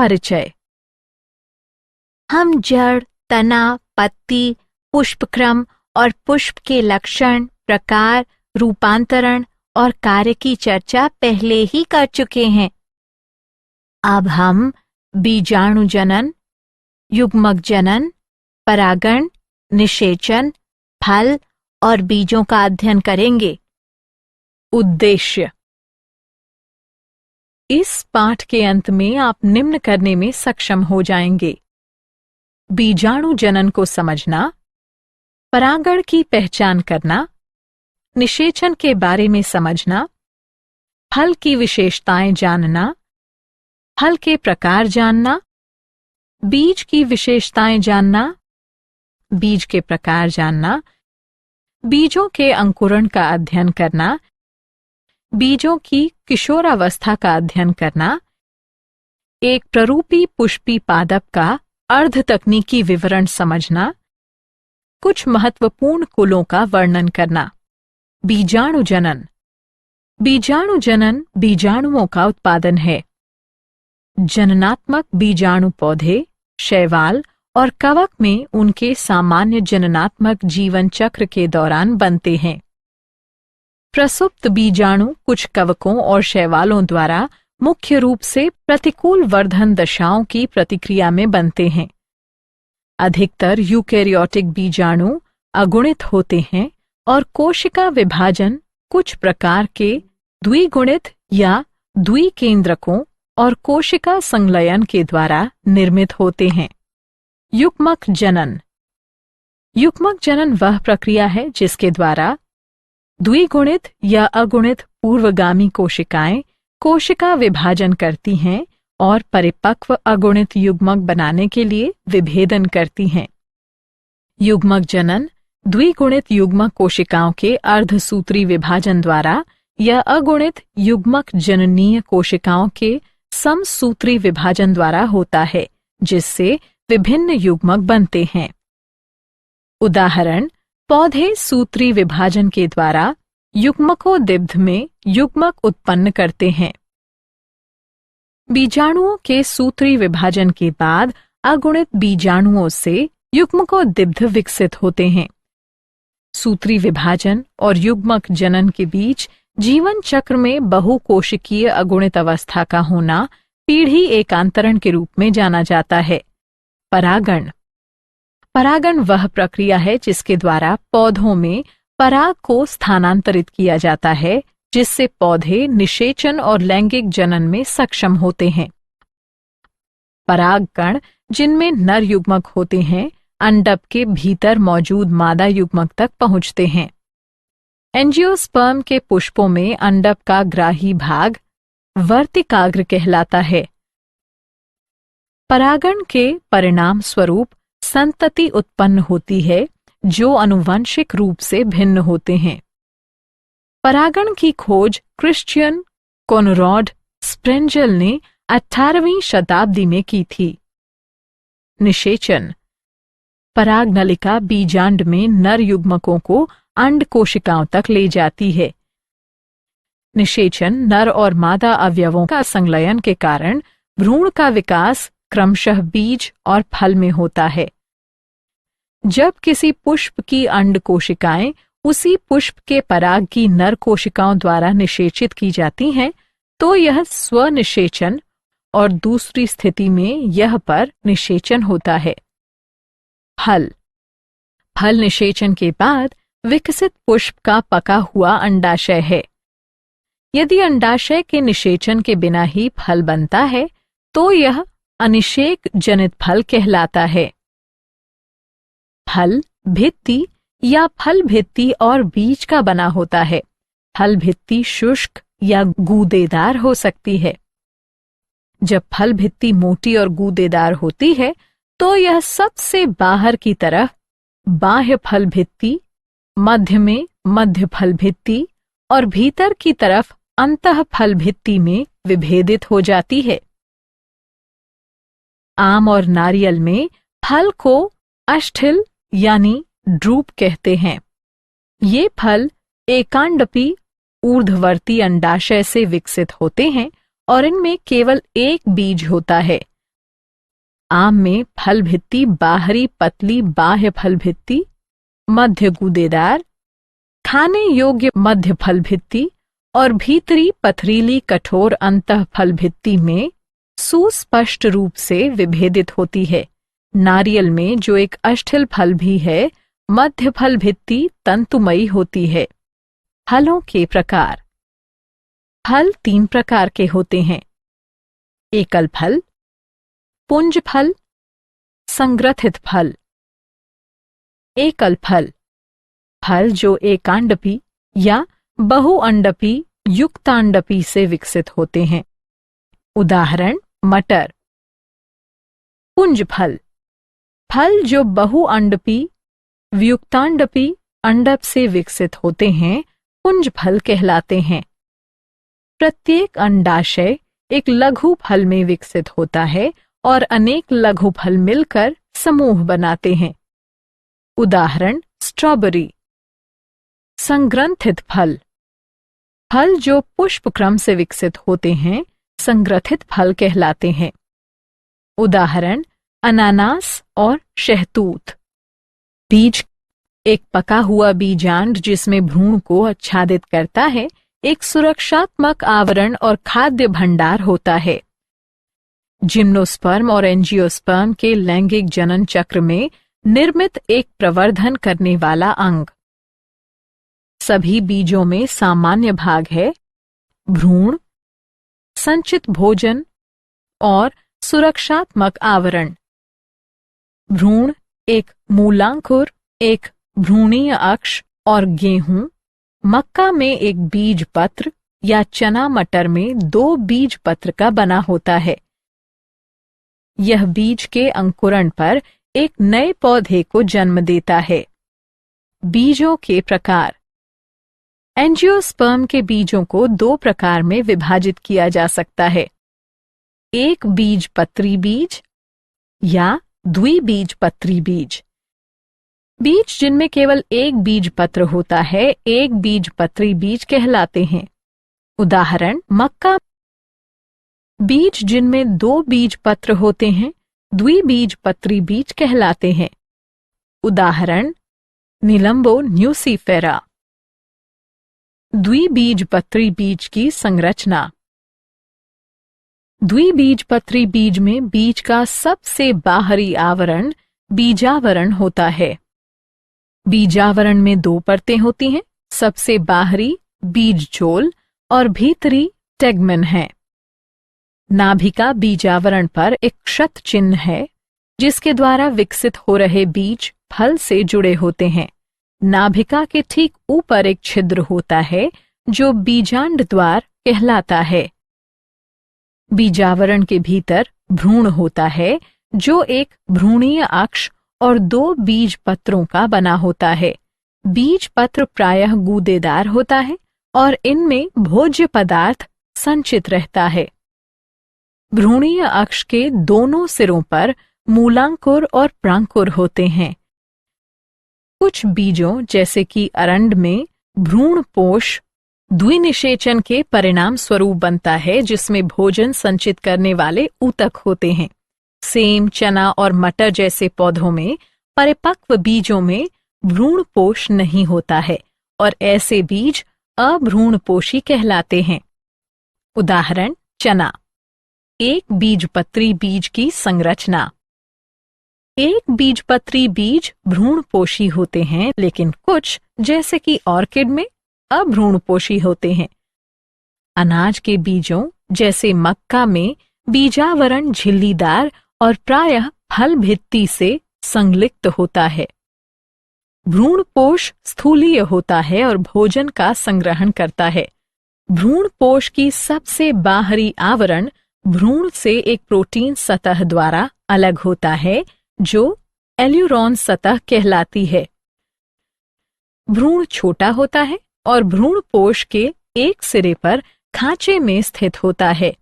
परिचय। हम जड़, तना, पत्ती, पुष्पक्रम और पुष्प के लक्षण, प्रकार, रूपांतरण और कार्य की चर्चा पहले ही कर चुके हैं। अब हम बीजाणु जनन, युग्मक जनन, परागण, निषेचन, फल और बीजों का अध्ययन करेंगे। उद्देश्य: इस पाठ के अंत में आप निम्न करने में सक्षम हो जाएंगे: बीजाणु जनन को समझना, परागण की पहचान करना, निषेचन के बारे में समझना, फल की विशेषताएं जानना, फल के प्रकार जानना, बीज की विशेषताएं जानना, बीज के प्रकार जानना, बीजों के अंकुरण का अध्ययन करना, बीजों की किशोरावस्था का अध्ययन करना, एक प्ररूपी पुष्पी पादप का अर्ध तकनीकी विवरण समझना, कुछ महत्वपूर्ण कुलों का वर्णन करना। बीजाणु जनन। बीजाणु जनन बीजाणुओं का उत्पादन है। जननात्मक बीजाणु पौधे, शैवाल और कवक में उनके सामान्य जननात्मक जीवन चक्र के दौरान बनते हैं। प्रसुप्त बीजाणु कुछ कवकों और शैवालों द्वारा मुख्य रूप से प्रतिकूल वर्धन दशाओं की प्रतिक्रिया में बनते हैं। अधिकतर यूकेरियोटिक बीजाणु अगुणित होते हैं और कोशिका विभाजन कुछ प्रकार के द्विगुणित या द्विकेंद्रकों और कोशिका संलयन के द्वारा निर्मित होते हैं। युग्मक जनन। युग्मक जनन वह प्रक्रिया है जिसके द्वारा द्विगुणित या अगुणित पूर्वगामी कोशिकाएं कोशिका विभाजन करती हैं और परिपक्व अगुणित युग्मक बनाने के लिए विभेदन करती हैं। युग्मक जनन द्विगुणित युग्मक कोशिकाओं के अर्धसूत्री विभाजन द्वारा या अगुणित युग्मक जननीय कोशिकाओं के समसूत्री विभाजन द्वारा होता है, जिससे विभिन्न युग्मक बनते हैं। उदाहरण: पौधे सूत्री विभाजन के द्वारा युग्मकोद्भिद में युग्मक उत्पन्न करते हैं। बीजाणुओं के सूत्री विभाजन के बाद अगुणित बीजाणुओं से युग्मकोद्भिद विकसित होते हैं। सूत्री विभाजन और युग्मक जनन के बीच जीवन चक्र में बहुकोशिकीय अगुणित अवस्था का होना पीढ़ी एकांतरण के रूप में जाना जाता है। परागण। परागण वह प्रक्रिया है जिसके द्वारा पौधों में पराग को स्थानांतरित किया जाता है, जिससे पौधे निषेचन और लैंगिक जनन में सक्षम होते हैं। परागकण, जिनमें नर युग्मक होते हैं, अंडक के भीतर मौजूद मादा युग्मक तक पहुंचते हैं। एंजियोस्पर्म के पुष्पों में अंडक का ग्राही भाग वर्तिकाग्र कहलाता है। परागण के परिणाम स्वरूप संतति उत्पन्न होती है जो आनुवंशिक रूप से भिन्न होते हैं। परागण की खोज क्रिश्चियन कोनराड स्प्रेंजल ने 18वीं शताब्दी में की थी। निषेचन। पराग नलिका बीजांड में नर युग्मकों को अंड कोशिकाओं तक ले जाती है। निषेचन नर और मादा अवयवों का संलयन के कारण भ्रूण का विकास क्रमशः बीज और फल में होता है। जब किसी पुष्प की अंड कोशिकाएं उसी पुष्प के पराग की नर कोशिकाओं द्वारा निषेचित की जाती हैं, तो यह स्वनिषेचन और दूसरी स्थिति में यह पर निषेचन होता है। फल। फल निषेचन के बाद विकसित पुष्प का पका हुआ अंडाशय है। यदि अंडाशय के निषेचन के बिना ही फल बनता है तो यह अनिषेक जनित फल कहलाता है। फल भित्ति या फल भित्ति और बीज का बना होता है। फल भित्ति शुष्क या गूदेदार हो सकती है। जब फल भित्ति मोटी और गूदेदार होती है तो यह सबसे बाहर की तरफ बाह्य फल भित्ति, मध्य में मध्य फल भित्ति और भीतर की तरफ अंतः फल भित्ति में विभेदित हो जाती है। आम और नारियल में फल को अष्ठिल यानी ड्रूप कहते हैं। ये फल एकांडपी ऊर्ध्ववर्ती अंडाशय से विकसित होते हैं और इनमें केवल एक बीज होता है। आम में फल भित्ति बाहरी पतली बाह्य फल भित्ति, मध्य गूदेदार, खाने योग्य मध्य फल भित्ति और भीतरी पथरीली कठोर अंतः फल भित्ति में सुस्पष्ट रूप से विभेदित होती है। नारियल में जो एक अष्ठिल फल भी है, मध्य फल भित्ति तंतुमयी होती है। फलों के प्रकार। फल 3 प्रकार के होते हैं: एकल फल, पुंज फल, संग्रथित फल। एकल फल, फल जो एकांडपी या बहुअंडपी युक्तांडपी से विकसित होते हैं। उदाहरण मटर। पुंज फल, फल जो बहुअंडपी व्युक्तांडपी अंडप से विकसित होते हैं, पुंज फल कहलाते हैं। प्रत्येक अंडाशय एक लघु फल में विकसित होता है और अनेक लघु फल मिलकर समूह बनाते हैं। उदाहरण स्ट्रॉबेरी। संग्रंथित फल, फल जो पुष्पक्रम से विकसित होते हैं, संग्रथित फल कहलाते हैं। उदाहरण अनानास और शहतूत। बीज, एक पका हुआ बीजांड जिसमें भ्रूण को आच्छादित करता है, एक सुरक्षात्मक आवरण और खाद्य भंडार होता है। जिम्नोस्पर्म और एंजियोस्पर्म के लैंगिक जनन चक्र में निर्मित एक प्रवर्धन करने वाला अंग। सभी बीजों में सामान्य भाग है: भ्रूण, संचित भोजन और सुरक्षात्मक आवरण। भ्रूण एक मूलांकुर, एक भ्रूणीय अक्ष और गेहूं, मक्का में एक बीज पत्र या चना मटर में 2 बीज पत्र का बना होता है। यह बीज के अंकुरण पर एक नए पौधे को जन्म देता है। बीजों के प्रकार। एंजियोस्पर्म के बीजों को 2 प्रकार में विभाजित किया जा सकता है: एक बीजपत्री बीज या द्विबीजपत्री बीज। बीज जिनमें केवल एक बीज पत्र होता है, एक बीजपत्री बीज कहलाते हैं। उदाहरण मक्का। बीज जिनमें 2 बीज पत्र होते हैं, द्विबीजपत्री बीज कहलाते हैं। उदाहरण निलंबो न्यूसीफेरा। द्विबीजपत्री बीज की संरचना। द्विबीजपत्री बीज में बीज का सबसे बाहरी आवरण बीजावरण होता है। बीजावरण में 2 परतें होती हैं, सबसे बाहरी बीजजोल और भीतरी टेगमेन है। नाभिका बीजावरण पर एक क्षत चिन्ह है, जिसके द्वारा विकसित हो रहे बीज फल से जुड़े होते हैं। नाभिका के ठीक ऊपर एक छिद्र होता है, जो बीजांड द्वार कहलाता है। बीजावरण के भीतर भ्रूण होता है, जो एक भ्रूणीय अक्ष और 2 बीज पत्रों का बना होता है। बीज पत्र प्रायः गूदेदार होता है और इनमें भोज्य पदार्थ संचित रहता है। भ्रूणीय अक्ष के दोनों सिरों पर मूलांकुर और प्रांकुर होते हैं। कुछ बीजों जैसे कि अरंड में भ्रूणपोष द्विनिषेचन के परिणाम स्वरूप बनता है, जिसमें भोजन संचित करने वाले ऊतक होते हैं। सेम, चना और मटर जैसे पौधों में परिपक्व बीजों में भ्रूणपोष नहीं होता है और ऐसे बीज अभ्रूणपोषी कहलाते हैं। उदाहरण चना। एक बीजपत्री बीज की संरचना। एक बीजपत्री बीज भ्रूणपोषी होते हैं, लेकिन कुछ जैसे कि ऑर्किड में अभ्रूणपोषी होते हैं। अनाज के बीजों जैसे मक्का में बीजावरण झिल्लीदार और प्रायः फल भित्ति से संलिप्त होता है। भ्रूणपोष स्थूलीय होता है और भोजन का संग्रहण करता है। भ्रूणपोष की सबसे बाहरी आवरण भ्रूण से एक प्रोटीन सतह द्वारा अलग होता है, जो एल्यूरोन सतह कहलाती है। भ्रूण छोटा होता है और भ्रूणपोष के एक सिरे पर खांचे में स्थित होता है।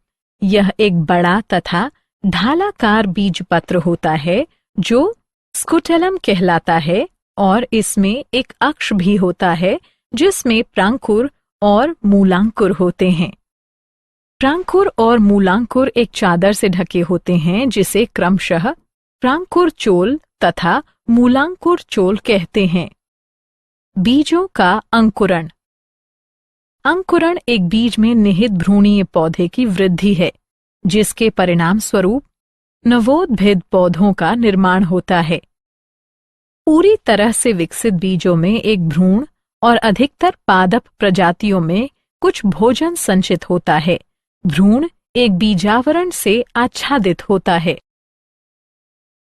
यह एक बड़ा तथा ढालाकार बीजपत्र होता है, जो स्कुटेलम कहलाता है, और इसमें एक अक्ष भी होता है, जिसमें प्रांकुर और मूलांकुर होते हैं। प्रांकुर और मूलांकुर एक चादर से ढके होते हैं, जिसे क्रमशः प्रांकुर चोल तथा मूलांकुर चोल कहते हैं। बीजों का अंकुरण। अंकुरण एक बीज में निहित भ्रूणीय पौधे की वृद्धि है, जिसके परिणाम स्वरूप नवोद्भिद पौधों का निर्माण होता है। पूरी तरह से विकसित बीजों में एक भ्रूण और अधिकतर पादप प्रजातियों में कुछ भोजन संचित होता है। भ्रूण एक बीजावरण से आच्छादित होता है।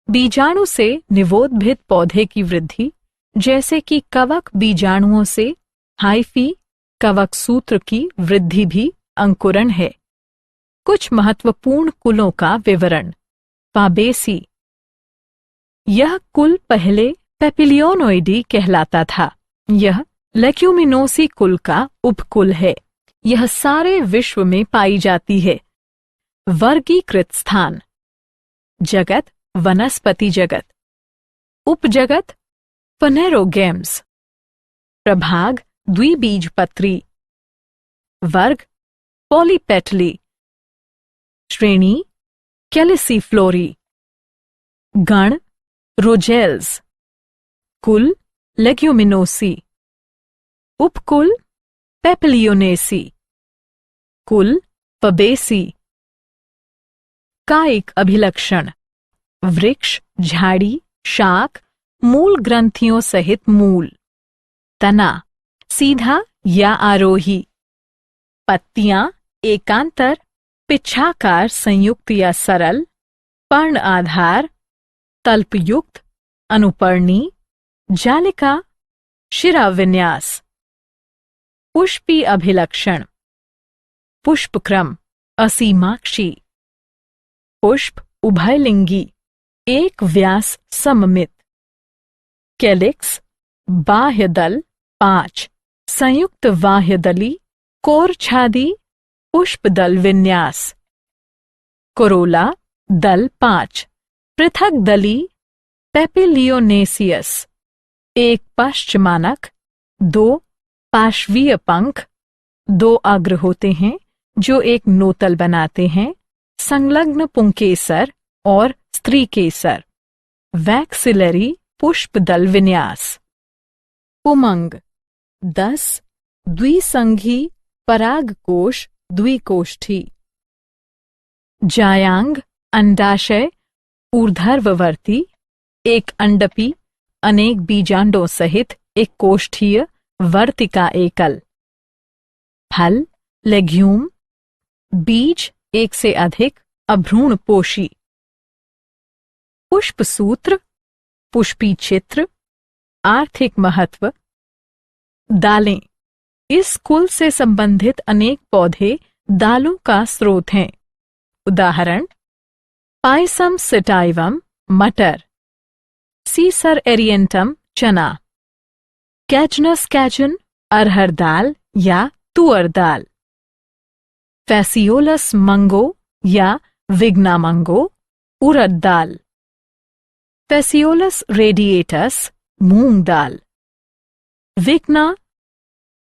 बीजाणु से निवोद्भिद पौधे की वृद्धि, जैसे कि कवक बीजाणुओं से हाइफी कवक सूत्र की वृद्धि भी अंकुरण है। कुछ महत्वपूर्ण कुलों का विवरण। फाबेसी। यह कुल पहले पेपिलियोनोइडी कहलाता था। यह लेग्यूमिनोसी कुल का उपकुल है। यह सारे विश्व में पाई जाती है। वर्गीकृत स्थान। जगत वनस्पति जगत। उपजगत फनेरोगेम्स। प्रभाग द्विबीजपत्री। वर्ग पॉलीपेटली। श्रेणी कैलिसिफ्लोरी। गण रोजेल्स। कुल लेग्यूमिनोसी। उपकुल पेपिलियोनेसी। कुल फबेसी। कायिक अभिलक्षण। वृक्ष, झाड़ी, शाख, मूल ग्रंथियों सहित मूल। तना सीधा या आरोही। पत्तियां एकांतर, पिच्छाकार संयुक्त या सरल, पर्ण आधार, तल्पयुक्त, अनुपर्णी, जालिका, शिराविन्यास। पुष्पी अभिलक्षण। पुष्पक्रम असीमाक्षी। पुष्प उभयलिंगी, एक व्यास सममित। कैलिक्स बाह्य दल 5, संयुक्त बाह्यदली, कोरछादी, पुष्पदल विन्यास। कोरोला दल 5, पृथक दली, पेपिलियोनेसियस। एक पश्चमानक, 2 पार्श्वीय पंख, 2 अग्र होते हैं जो एक नोतल बनाते हैं। संलग्न पुंकेसर और स्त्री केसर। वैक्सिलरी पुष्पदल विन्यास। उमंग 10, द्विसंघी परागकोश द्विकोष्ठी। जायांग अंडाशय ऊर्ध्ववर्ती, एक अंडपी, अनेक बीजांडों सहित एक कोष्ठीय वर्तिका एकल। फल लेग्यूम। बीज एक से अधिक, अभ्रूणपोषी। पुष्पसूत्र, पुष्पी चित्र, आर्थिक महत्व। दालें। इस कुल से संबंधित अनेक पौधे दालों का स्रोत हैं। उदाहरण पायसम सिटाइवम मटर, सीसर एरिएंटम चना, कैचनस कैचन अरहर दाल या तुअर दाल, फैसियोलस मंगो या विग्ना मंगो उड़द दाल, फैसियोलस रेडिएटस मूंग दाल, विग्ना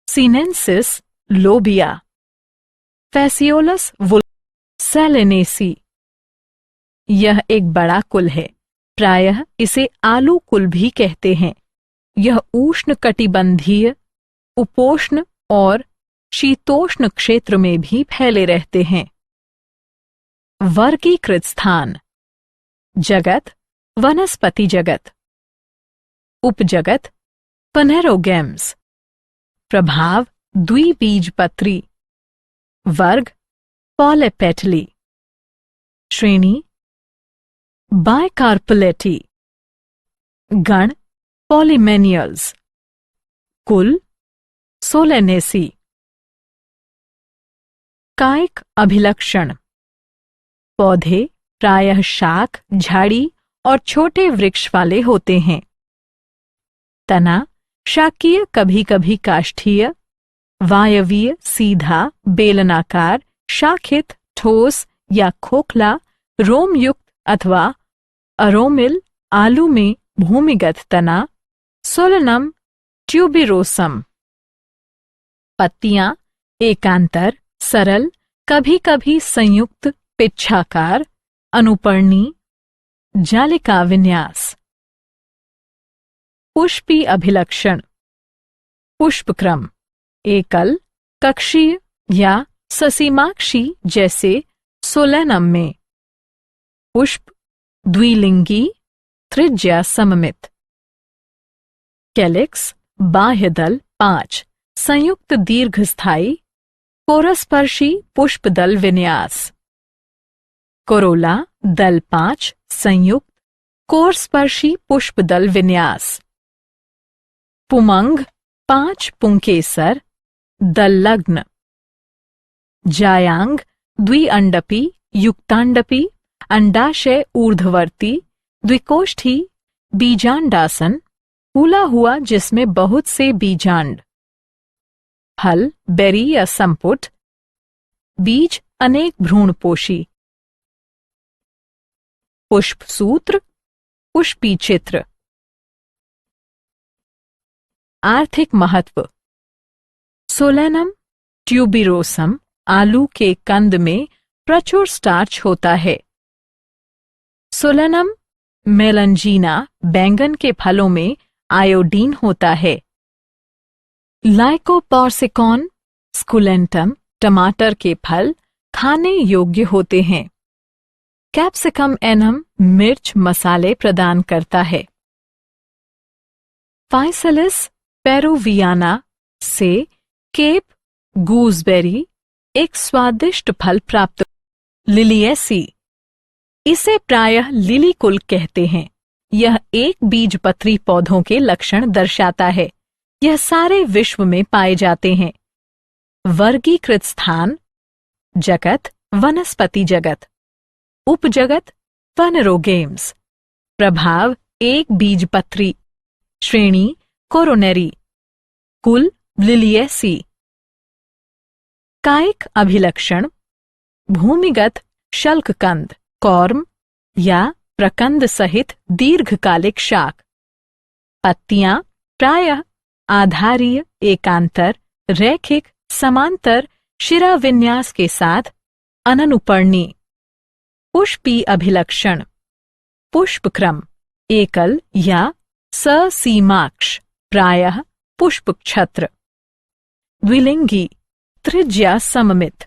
सीनेंसिस लोबिया, फैसियोलस सेलेनेसी। यह एक बड़ा कुल है, प्रायः इसे आलू कुल भी कहते हैं। यह उष्ण कटिबंधीय, उपोष्ण और शीतोष्ण क्षेत्र में भी फैले रहते हैं। वर्गीकृत स्थान। जगत वनस्पति जगत। उपजगत फनेरोगेम्स। प्रभाव द्विबीजपत्री। वर्ग पॉलीपेटली। श्रेणी बाइकार्पलेटी। गण पॉलीमेनियल्स। कुल सोलेनेसी। कायिक अभिलक्षण। पौधे प्रायः शाख, झाड़ी और छोटे वृक्ष वाले होते हैं। तना शाकीय, कभी कभी काष्ठीय, वायवीय, सीधा, बेलनाकार, शाखित, ठोस या खोखला, रोमयुक्त अथवा अरोमिल। आलू में भूमिगत तना। सोलनम ट्यूबिरोसम। पत्तियां एकांतर, सरल, कभी कभी संयुक्त, पिच्छाकार, अनुपर्णी, जालिका विन्यास। पुष्पी अभिलक्षण। पुष्पक्रम एकल, कक्षीय या ससीमाक्षी जैसे सोलेनम में। पुष्प द्विलिंगी, त्रिज्या सममित। कैलिक्स बाह्य दल 5, संयुक्त दीर्घस्थायी कोरस्पर्शी पुष्पदल विन्यास। कोरोला दल 5, संयुक्त कोरस्पर्शी पुष्पदल विन्यास। पुमंग 5 पुंकेसर, दल लग्न। जायांग द्विअंडपी, युक्तांडपी, अंडाशय ऊर्ध्ववर्ती, द्विकोष्ठी बीजांडासन, फूला हुआ जिसमें बहुत से बीजांड। फल बेरी या संपुट। बीज अनेक भ्रूणपोषी। पुष्प सूत्र, पुष्पी चित्र। आर्थिक महत्व। सोलेनम ट्यूबिरोसम आलू के कंद में प्रचुर स्टार्च होता है। सोलेनम मेलंजीना बैंगन के फलों में आयोडीन होता है। लाइकोपोर्सिकॉन स्कुलेंटम टमाटर के फल खाने योग्य होते हैं। कैप्सिकम एनम मिर्च मसाले प्रदान करता है। फाइसलिस पेरुवियाना से केप गूसबेरी एक स्वादिष्ट फल प्राप्त। लिलिएसी, इसे प्रायः लिली कुल कहते हैं। यह एक बीजपत्री पौधों के लक्षण दर्शाता है। यह सारे विश्व में पाए जाते हैं। वर्गीकृत स्थान जगत वनस्पति जगत, उपजगत फनरोगेम्स। प्रभाव एक बीजपत्री, श्रेणी कोरोनेरी, कुल लिलिएसी। कायिक अभिलक्षण भूमिगत शल्ककंद, कॉर्म या प्रकंद सहित दीर्घकालिक शाक। पत्तियां प्रायः आधारीय, एकांतर, रैखिक, समांतर शिराविन्यास के साथ अननुपर्णी। पुष्पी अभिलक्षण पुष्पक्रम एकल या ससीमाक्ष, प्रायः पुष्पक्षत्र। द्विलिंगी, त्रिज्या सममित।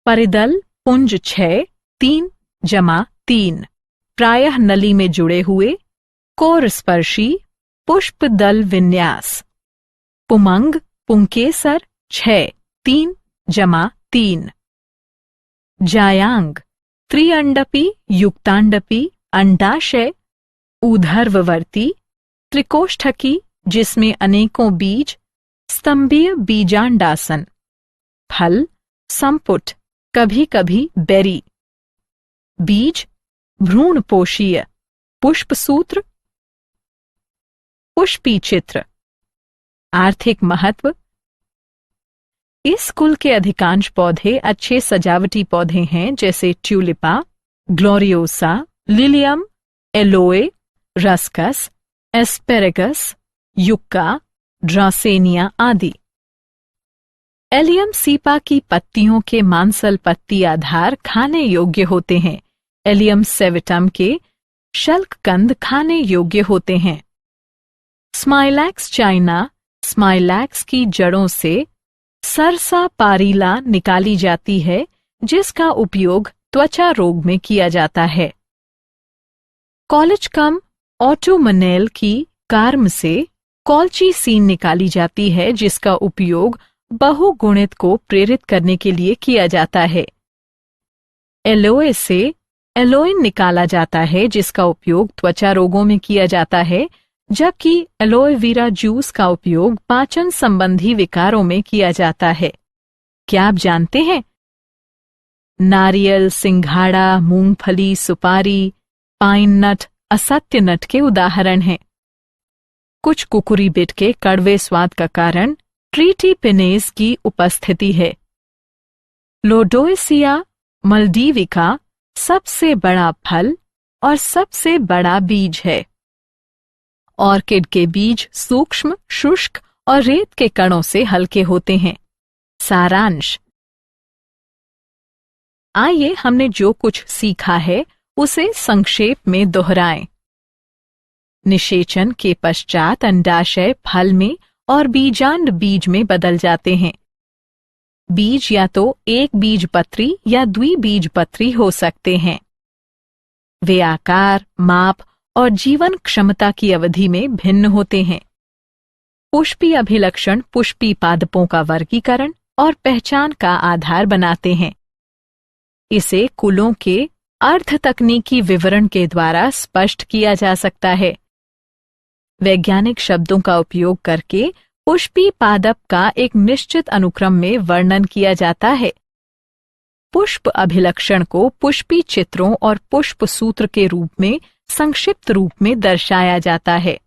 परिदल पुंज 6, 3+3, प्रायः नली में जुड़े हुए कोरस्पर्शी पुष्पदल विन्यास। पुमंग पुंकेसर 6, 3+3। जायांग त्रिअंडपी, युक्तांडपी, अंडाशय ऊर्ध्ववर्ती, त्रिकोष्ठकी जिसमें अनेकों बीज, स्तंभीय बीजांडासन। फल संपुट, कभी कभी बेरी। बीज भ्रूणपोषीय। पुष्पसूत्र, पुष्पी चित्र। आर्थिक महत्व। इस कुल के अधिकांश पौधे अच्छे सजावटी पौधे हैं, जैसे Tulipa, Gloriosa, Lilium, Aloe, Ruscus, Asparagus, Yucca, Dracaena आदि। एलियम सीपा की पत्तियों के मांसल पत्ती आधार खाने योग्य होते हैं। एलियम सेविटम के शल्ककंद खाने योग्य होते हैं। स्माइलैक्स चाइना, स्माइलैक्स की जड़ों से सरसा पारीला निकाली जाती है, जिसका उपयोग त्वचा रोग में किया जाता है। कॉलेजकम ऑटोमनेल की कार्म से कॉल्चीसीन निकाली जाती है, जिसका उपयोग बहुगुणित को प्रेरित करने के लिए किया जाता है। एलोए से एलोइन निकाला जाता है, जिसका उपयोग त्वचा रोगों में किया जाता है, जबकि एलोए वीरा जूस का उपयोग पाचन संबंधी विकारों में किया जाता है। क्या आप जानते हैं? नारियल, सिंघाड़ा, मूंगफली, सुपारी, पाइन नट असत्य नट के उदाहरण हैं। कुछ कुकुरीबिट के कड़वे स्वाद का कारण ट्रीटीपिनेज की उपस्थिति है। लोडोएसिया मल्डीविका सबसे बड़ा फल और सबसे बड़ा बीज है। ऑर्किड के बीज सूक्ष्म, शुष्क और रेत के कणों से हल्के होते हैं। सारांश। आइए हमने जो कुछ सीखा है उसे संक्षेप में दोहराएं। निषेचन के पश्चात अंडाशय फल में और बीजांड बीज में बदल जाते हैं। बीज या तो एक बीजपत्री या द्विबीजपत्री हो सकते हैं। वे आकार, माप और जीवन क्षमता की अवधि में भिन्न होते हैं। पुष्पी अभिलक्षण पुष्पी पादपों का वर्गीकरण और पहचान का आधार बनाते हैं। इसे कुलों के अर्ध तकनीकी विवरण के द्वारा स्पष्ट किया जा सकता है। वैज्ञानिक शब्दों का उपयोग करके पुष्पी पादप का एक निश्चित अनुक्रम में वर्णन किया जाता है। पुष्प अभिलक्षण को पुष्पी चित्रों और पुष्प सूत्र के रूप में संक्षिप्त रूप में दर्शाया जाता है।